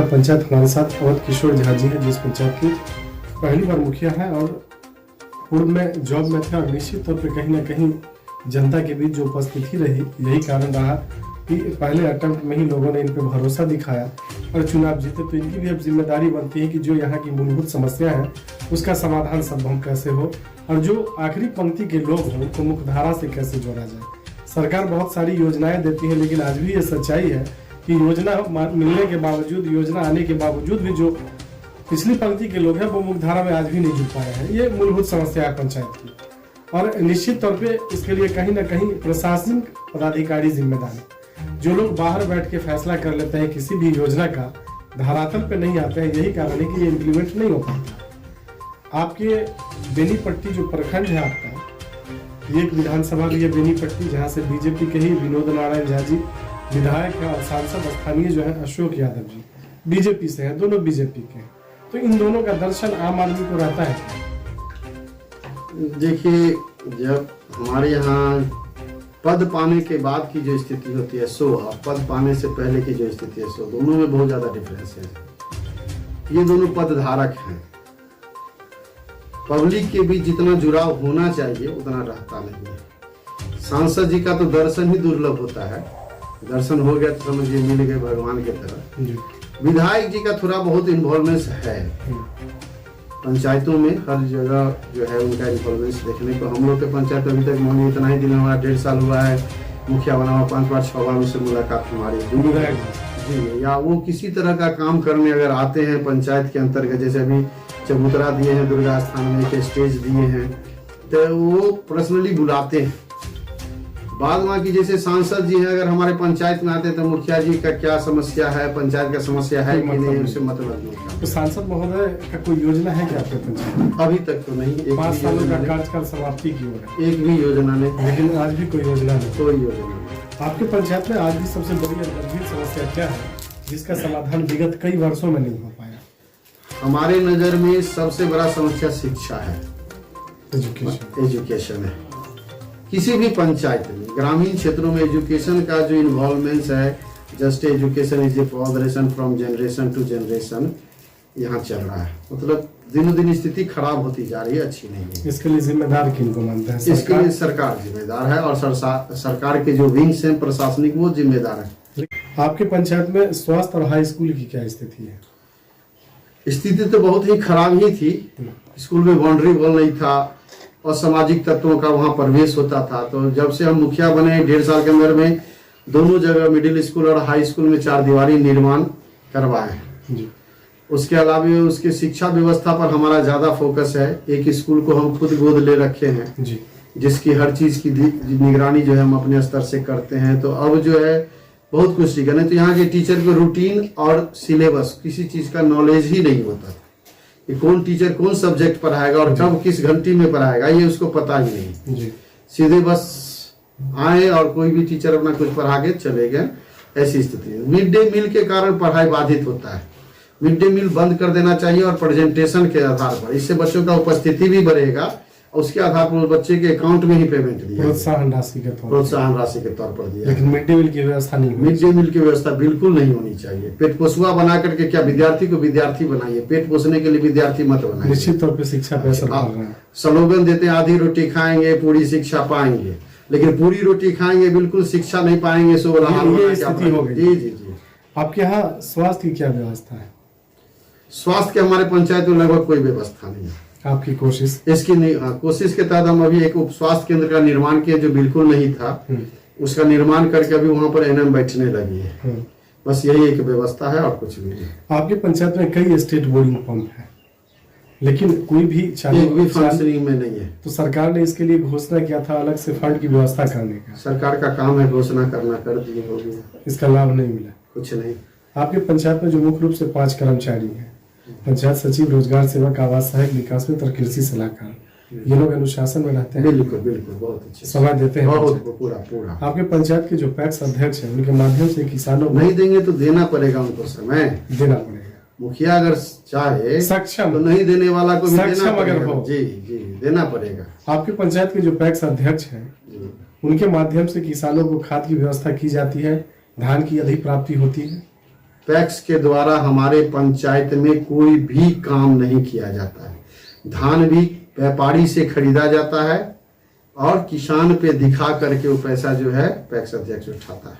पंचायत हमारे साथ अवध किशोर झा जी हैं, जिस पंचायत की पहली बार मुखिया है और पूर्व में जॉब में थे। और निश्चित तौर पे कहीं ना कहीं जनता के बीच जो उपस्थिति रही, यही कारण रहा कि पहले अटेम्प्ट में ही लोगों ने इन पर भरोसा दिखाया और चुनाव जीते। तो इनकी भी अब जिम्मेदारी बनती है कि जो यहाँ की मूलभूत समस्या है उसका समाधान संभव कैसे हो, और जो आखिरी पंक्ति के लोग हैं उनको मुख्यधारा से कैसे जोड़ा जाए। सरकार बहुत सारी योजनाएं देती है, लेकिन आज भी ये सच्चाई है कि योजना मिलने के बावजूद, योजना आने के बावजूद भी जो पिछली पंक्ति के लोग हैं वो मुख्यधारा में आज भी नहीं जुड़ पाए हैं। ये मूलभूत समस्या है पंचायत की, और निश्चित तौर पे इसके लिए कहीं ना कहीं प्रशासनिक पदाधिकारी जिम्मेदार है। जो लोग बाहर बैठ के फैसला कर लेते हैं किसी भी योजना का, धरातल पे नहीं आते हैं, यही कारण है कि ये इम्प्लीमेंट नहीं हो पाता। आपके बेनीपट्टी जो प्रखंड है आपका, ये एक विधानसभा भी है बेनीपट्टी, जहाँ से बीजेपी के ही विनोद नारायण झा जी विधायक है और सांसद स्थानीय जो है अशोक यादव जी बीजेपी से हैं, दोनों बीजेपी के हैं। तो इन दोनों का दर्शन आम आदमी को रहता है। देखिए, जब हमारे यहाँ पद पाने के बाद की जो स्थिति होती है सो, और पद पाने से पहले की जो स्थिति है सो, दोनों में बहुत ज्यादा डिफरेंस है। ये दोनों पद धारक हैं। पब्लिक के बीच जितना जुड़ाव होना चाहिए उतना रहता नहीं है। सांसद जी का तो दर्शन ही दुर्लभ होता है, दर्शन हो गया तो समझिए मिल गए भगवान की तरह। विधायक जी का थोड़ा बहुत इन्वॉल्वमेंस है पंचायतों में, हर जगह जो है उनका इन्वॉल्वमेंस देखने को। हम लोग के पंचायत अभी तक मानिए इतना ही दिन हमारा 1.5 साल हुआ है, मुखिया बना हुआ 5 बार 6 बार उनसे मुलाकात हमारी जी, या वो किसी तरह का काम करने अगर आते हैं पंचायत के अंतर्गत, जैसे अभी चबूतरा दिए हैं दुर्गा स्थान में, एक स्टेज दिए हैं, तो वो पर्सनली बुलाते हैं। बाद में की जैसे सांसद जी हैं अगर हमारे पंचायत में आते हैं तो मुखिया जी का क्या समस्या है, पंचायत का समस्या है कि नहीं, उससे मतलब नहीं। तो सांसद महोदय का कोई योजना है क्या आपके पंचायत में? अभी तक तो नहीं। 5 सालों का कार्यकाल समाप्ति की ओर है, एक भी योजना नहीं। लेकिन आज भी कोई योजना नहीं। कोई योजना नहीं। आपके पंचायत में आज भी सबसे बड़ी और गंभीर समस्या क्या है जिसका समाधान विगत कई वर्षों में नहीं हो पाया? हमारे नजर में सबसे बड़ा समस्या शिक्षा है, एजुकेशन है। किसी भी पंचायत में ग्रामीण क्षेत्रों में एजुकेशन का जो इन्वॉल्वमेंट है, just education is a progression from generation to generation, यहाँ चल रहा है। मतलब दिनों दिन स्थिति खराब होती जा रही है, अच्छी नहीं है। इसके लिए जिम्मेदार किनको मानते हैं? इसके लिए सरकार जिम्मेदार है, और सरकार के जो विंग्स हैं प्रशासनिक वो जिम्मेदार है। आपके पंचायत में स्वास्थ्य और हाई स्कूल की क्या स्थिति है? स्थिति तो बहुत ही खराब ही थी। स्कूल में बाउंड्री वॉल नहीं था और सामाजिक तत्वों का वहाँ प्रवेश होता था। तो जब से हम मुखिया बने 1.5 साल के अंदर में दोनों जगह मिडिल स्कूल और हाई स्कूल में 4 दीवारी निर्माण करवाए। उसके अलावा उसके शिक्षा व्यवस्था पर हमारा ज्यादा फोकस है। एक स्कूल को हम खुद गोद ले रखे हैं जी, जिसकी हर चीज की निगरानी जो है हम अपने स्तर से करते हैं। तो अब जो है बहुत कुछ सीखा, नहीं तो यहाँ के टीचर को रूटीन और सिलेबस किसी चीज का नॉलेज ही नहीं होता कि कौन टीचर कौन सब्जेक्ट पढ़ाएगा और कब किस घंटी में पढ़ाएगा, ये उसको पता ही नहीं जी। सीधे बस आए और कोई भी टीचर अपना कुछ पढ़ा के चले गए, ऐसी स्थिति है। मिड डे मील के कारण पढ़ाई बाधित होता है। मिड डे मील बंद कर देना चाहिए और प्रेजेंटेशन के आधार पर, इससे बच्चों का उपस्थिति भी बढ़ेगा, उसके आधार पर बच्चे के अकाउंट में ही पेमेंट दिया, प्रोत्साहन राशि के तौर पर दिया। लेकिन मिड डे मील की व्यवस्था नहीं, मिड डे मील की व्यवस्था बिल्कुल नहीं होनी चाहिए। पेट पोसुआ बना करके क्या विद्यार्थी को विद्यार्थी बनाइए, पेट पोसने के लिए विद्यार्थी मत बनाइए। निश्चित तौर पर शिक्षा पे असर पड़ रहा है। स्लोगन देते हैं आधी रोटी खाएंगे पूरी शिक्षा पाएंगे, लेकिन पूरी रोटी खाएंगे बिल्कुल शिक्षा नहीं पाएंगे। सो ये स्थिति हो गई। जी जी जी। आपके यहाँ स्वास्थ्य की क्या व्यवस्था है? स्वास्थ्य के हमारे पंचायत में लगभग कोई व्यवस्था नहीं है। आपकी कोशिश इसकी कोशिश के तहत हम अभी एक उप स्वास्थ्य केंद्र का निर्माण किया जो बिल्कुल नहीं था, उसका निर्माण करके अभी वहाँ पर एनएम बैठने लगी है। बस यही एक व्यवस्था है और कुछ भी नहीं। आपके पंचायत में कई स्टेट बोरिंग पंप है, लेकिन कोई भी फंक्शनिंग में नहीं है। तो सरकार ने इसके लिए घोषणा किया था अलग से फंड की व्यवस्था करने का। सरकार का काम है घोषणा करना, कर दिए, हो गया। इसका लाभ नहीं मिला? कुछ नहीं। आपके पंचायत में जो मुख्य रूप से 5 कर्मचारी हैं, पंचायत सचिव, रोजगार सेवक, आवास सहायक, विकास मित्र और कृषि सलाहकार, ये लोग अनुशासन में रहते हैं? बिल्कुल बिल्कुल, बहुत अच्छे समय देते हैं, बहुत पूरा। आपके पंचायत के जो पैक्स अध्यक्ष हैं उनके माध्यम से किसानों नहीं देंगे तो देना पड़ेगा, उनको समय देना पड़ेगा। मुखिया अगर चाहे सक्षम तो नहीं देने वाला को भी देना अगर हो जी जी देना पड़ेगा। आपके पंचायत के जो पैक्स अध्यक्ष हैं उनके माध्यम से किसानों को खाद की व्यवस्था की जाती है, धान की अधिक प्राप्ति होती है? पैक्स के द्वारा हमारे पंचायत में कोई भी काम नहीं किया जाता है। धान भी व्यापारी से खरीदा जाता है और किसान पे दिखा करके वो पैसा जो है पैक्स अध्यक्ष उठाता है।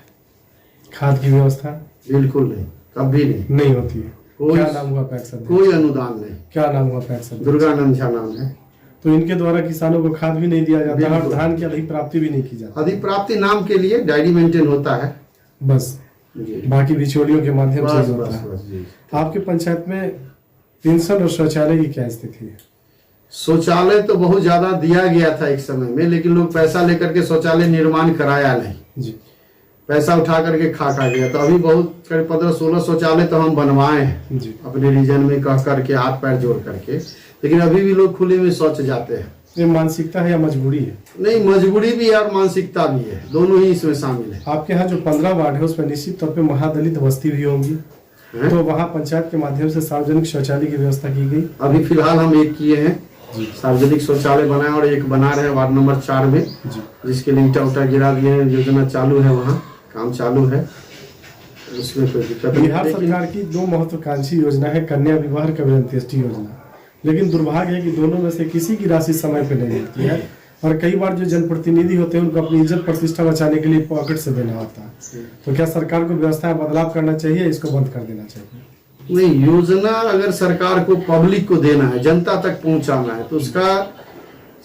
खाद की व्यवस्था बिल्कुल नहीं, कभी नहीं होती है। कोई क्या नाम हुआ पैक्स अध्यक्ष? कोई अनुदान नहीं। क्या नाम हुआ पैक्स अध्यक्ष? दुर्गानंद झा नाम है। तो इनके द्वारा किसानों को खाद भी नहीं दिया जाता और धान की अधिक प्राप्ति भी नहीं की जाती। अधिक प्राप्ति नाम के लिए डायरी मेंटेन होता है बस, जी। बाकी बिचौलियों के माध्यम से बस, होता बस, है। बस, जी। आपके पंचायत में पेंशन और शौचालय की क्या स्थिति है? शौचालय तो बहुत ज्यादा दिया गया था एक समय में, लेकिन लोग पैसा लेकर के शौचालय निर्माण कराया नहीं जी। पैसा उठा करके खा गया। तो अभी बहुत करीब 15-16 शौचालय तो हम बनवाए हैं जी। अपने रीजन में कह करके हाथ पैर जोड़ करके, लेकिन अभी भी लोग खुले में शौच जाते हैं। ये मानसिकता है या मजबूरी है? नहीं, मजबूरी भी है और मानसिकता भी है, दोनों ही इसमें शामिल है। आपके यहाँ जो 15 वार्ड है उसमें निश्चित तौर पे महादलित बस्ती भी होंगी, तो वहाँ पंचायत के माध्यम से सार्वजनिक शौचालय की व्यवस्था की गई? अभी फिलहाल हम एक किए हैं, सार्वजनिक शौचालय बनाए और एक बना रहे हैं वार्ड नंबर 4 में, जिसके लिए ईंटा उटा गिरा दिए हैं। योजना चालू है, वहाँ काम चालू है, उसमें कोई दिक्कत नहीं। बिहार सरकार की 2 महत्वाकांक्षी योजना है, कन्या विवाह और कबीर अंत्येष्टि योजना, लेकिन दुर्भाग्य है कि दोनों में से किसी की राशि समय पे नहीं मिलती है और कई बार जो जनप्रतिनिधि होते हैं उनको अपनी इज्जत प्रतिष्ठा बचाने के लिए पॉकेट से देना होता है। तो क्या सरकार को व्यवस्था में बदलाव करना चाहिए, इसको बंद कर देना चाहिए? नहीं, योजना अगर सरकार को पब्लिक को देना है, जनता तक पहुंचाना है, तो उसका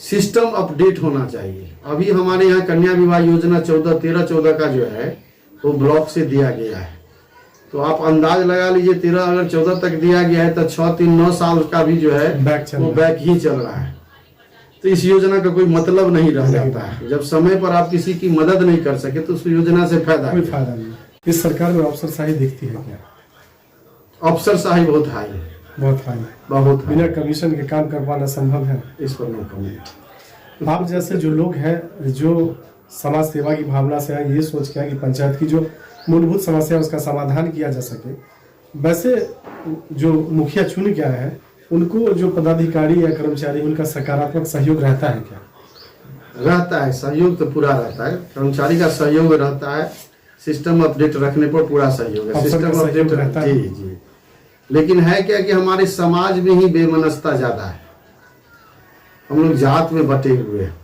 सिस्टम अपडेट होना चाहिए। अभी हमारे यहाँ कन्या विवाह योजना 13-14 का जो है वो ब्लॉक से दिया गया है, तो आप अंदाज लगा लीजिए 13 अगर 14 तक दिया गया है तो 6-3-9 साल का भी जो है वो बैक ही चल रहा है। तो इस योजना का कोई मतलब नहीं रह जाता है। जब समय पर आप किसी की मदद नहीं कर सके तो उस योजना से फायदा कोई फायदा नहीं। इस सरकार में अफसरशाही दिखती है क्या? अफसरशाही बहुत हाई है, बहुत हाई, बहुत हाई। बिना कमीशन के काम कर पाना संभव है? इस पर नो कमेंट। आप जैसे जो लोग हैं जो समाज सेवा की भावना से है, ये सोच के है कि पंचायत की जो मूलभूत समस्या है उसका समाधान किया जा सके, वैसे जो मुखिया चुन के आए हैं उनको जो पदाधिकारी या कर्मचारी उनका सकारात्मक सहयोग रहता है क्या? रहता है, सहयोग तो पूरा रहता है, कर्मचारी का सहयोग रहता है, सिस्टम अपडेट रखने पर पूरा सहयोग है, सिस्टम अपडेट रहता है। जी जी। लेकिन है क्या कि हमारे समाज में ही बेमनस्ता ज्यादा है, हम लोग जात में बटे हुए हैं,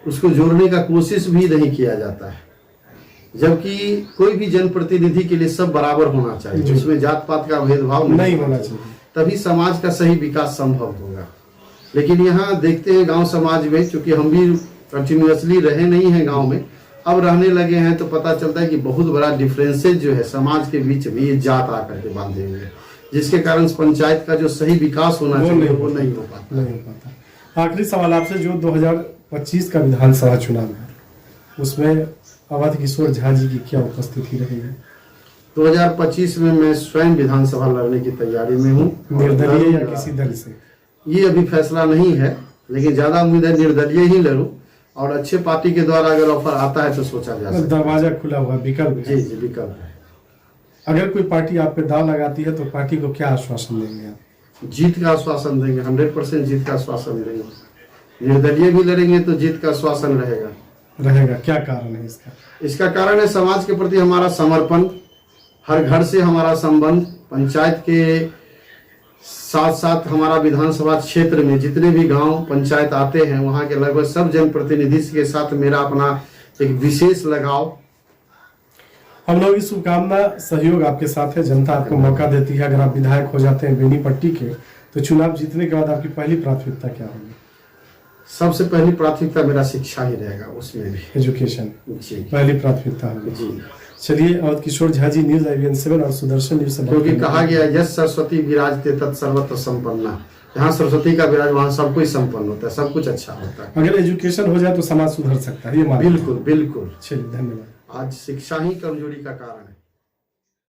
उसको जोड़ने का कोशिश भी नहीं किया जाता है। जबकि कोई भी जनप्रतिनिधि के लिए सब बराबर होना चाहिए, उसमें जात पात का भेदभाव नहीं होना चाहिए, तभी समाज का सही विकास संभव होगा। लेकिन यहाँ देखते हैं गांव समाज में, चूंकि हम भी कंटिन्यूअसली रहे नहीं हैं गांव में, अब रहने लगे हैं, तो पता चलता है कि बहुत बड़ा डिफरेंसेस जो है समाज के बीच में, ये जात आकर के बांधे हुए हैं, जिसके कारण पंचायत का जो सही विकास होना चाहिए वो नहीं हो पाता। आखिरी सवाल आपसे, जो 2025 का विधानसभा चुनाव है उसमें अवध किशोर झा जी की क्या उपस्थिति रहेगी? 2025 में मैं स्वयं विधानसभा लड़ने की तैयारी में हूँ। निर्दलीय या किसी दल से? ये अभी फैसला नहीं है, लेकिन ज्यादा उम्मीद है निर्दलीय ही लड़ूं, और अच्छे पार्टी के द्वारा अगर ऑफर आता है तो सोचा जा सकता है। दरवाजा खुला हुआ, विकल्प? जी जी, विकल्प है। अगर कोई पार्टी आप पे दाव लगाती है तो पार्टी को क्या आश्वासन देंगे आप? जीत का आश्वासन देंगे, 100% जीत का आश्वासन देंगे। निर्दलीय भी लड़ेंगे तो जीत का आश्वासन रहेगा। क्या कारण है इसका? इसका कारण है समाज के प्रति हमारा समर्पण, हर घर से हमारा संबंध, पंचायत के साथ साथ हमारा विधानसभा क्षेत्र में जितने भी गांव पंचायत आते हैं वहां के लगभग सब जनप्रतिनिधि के साथ मेरा अपना एक विशेष लगाव। हम लोग की शुभकामना, सहयोग आपके साथ है, जनता आपको मौका देती है। अगर आप विधायक हो जाते हैं बेनीपट्टी के, तो चुनाव जीतने के बाद आपकी पहली प्राथमिकता क्या होगी? सबसे पहली प्राथमिकता मेरा शिक्षा ही रहेगा, उसमें भी एजुकेशन जी पहली प्राथमिकता होगी। जी। चलिए, अवध किशोर झा जी, न्यूज IVN 7 और सुदर्शन न्यूज से, क्योंकि कहा गया है यस सरस्वती विराजते तत् सर्वत्र संपन्ना, जहाँ सरस्वती का विराज वहाँ सब कुछ संपन्न होता है, सब कुछ अच्छा होता है। अगर एजुकेशन हो जाए तो समाज सुधर सकता है, ये बिल्कुल बिल्कुल। चलिए, धन्यवाद। आज शिक्षा ही कमजोरी का कारण है।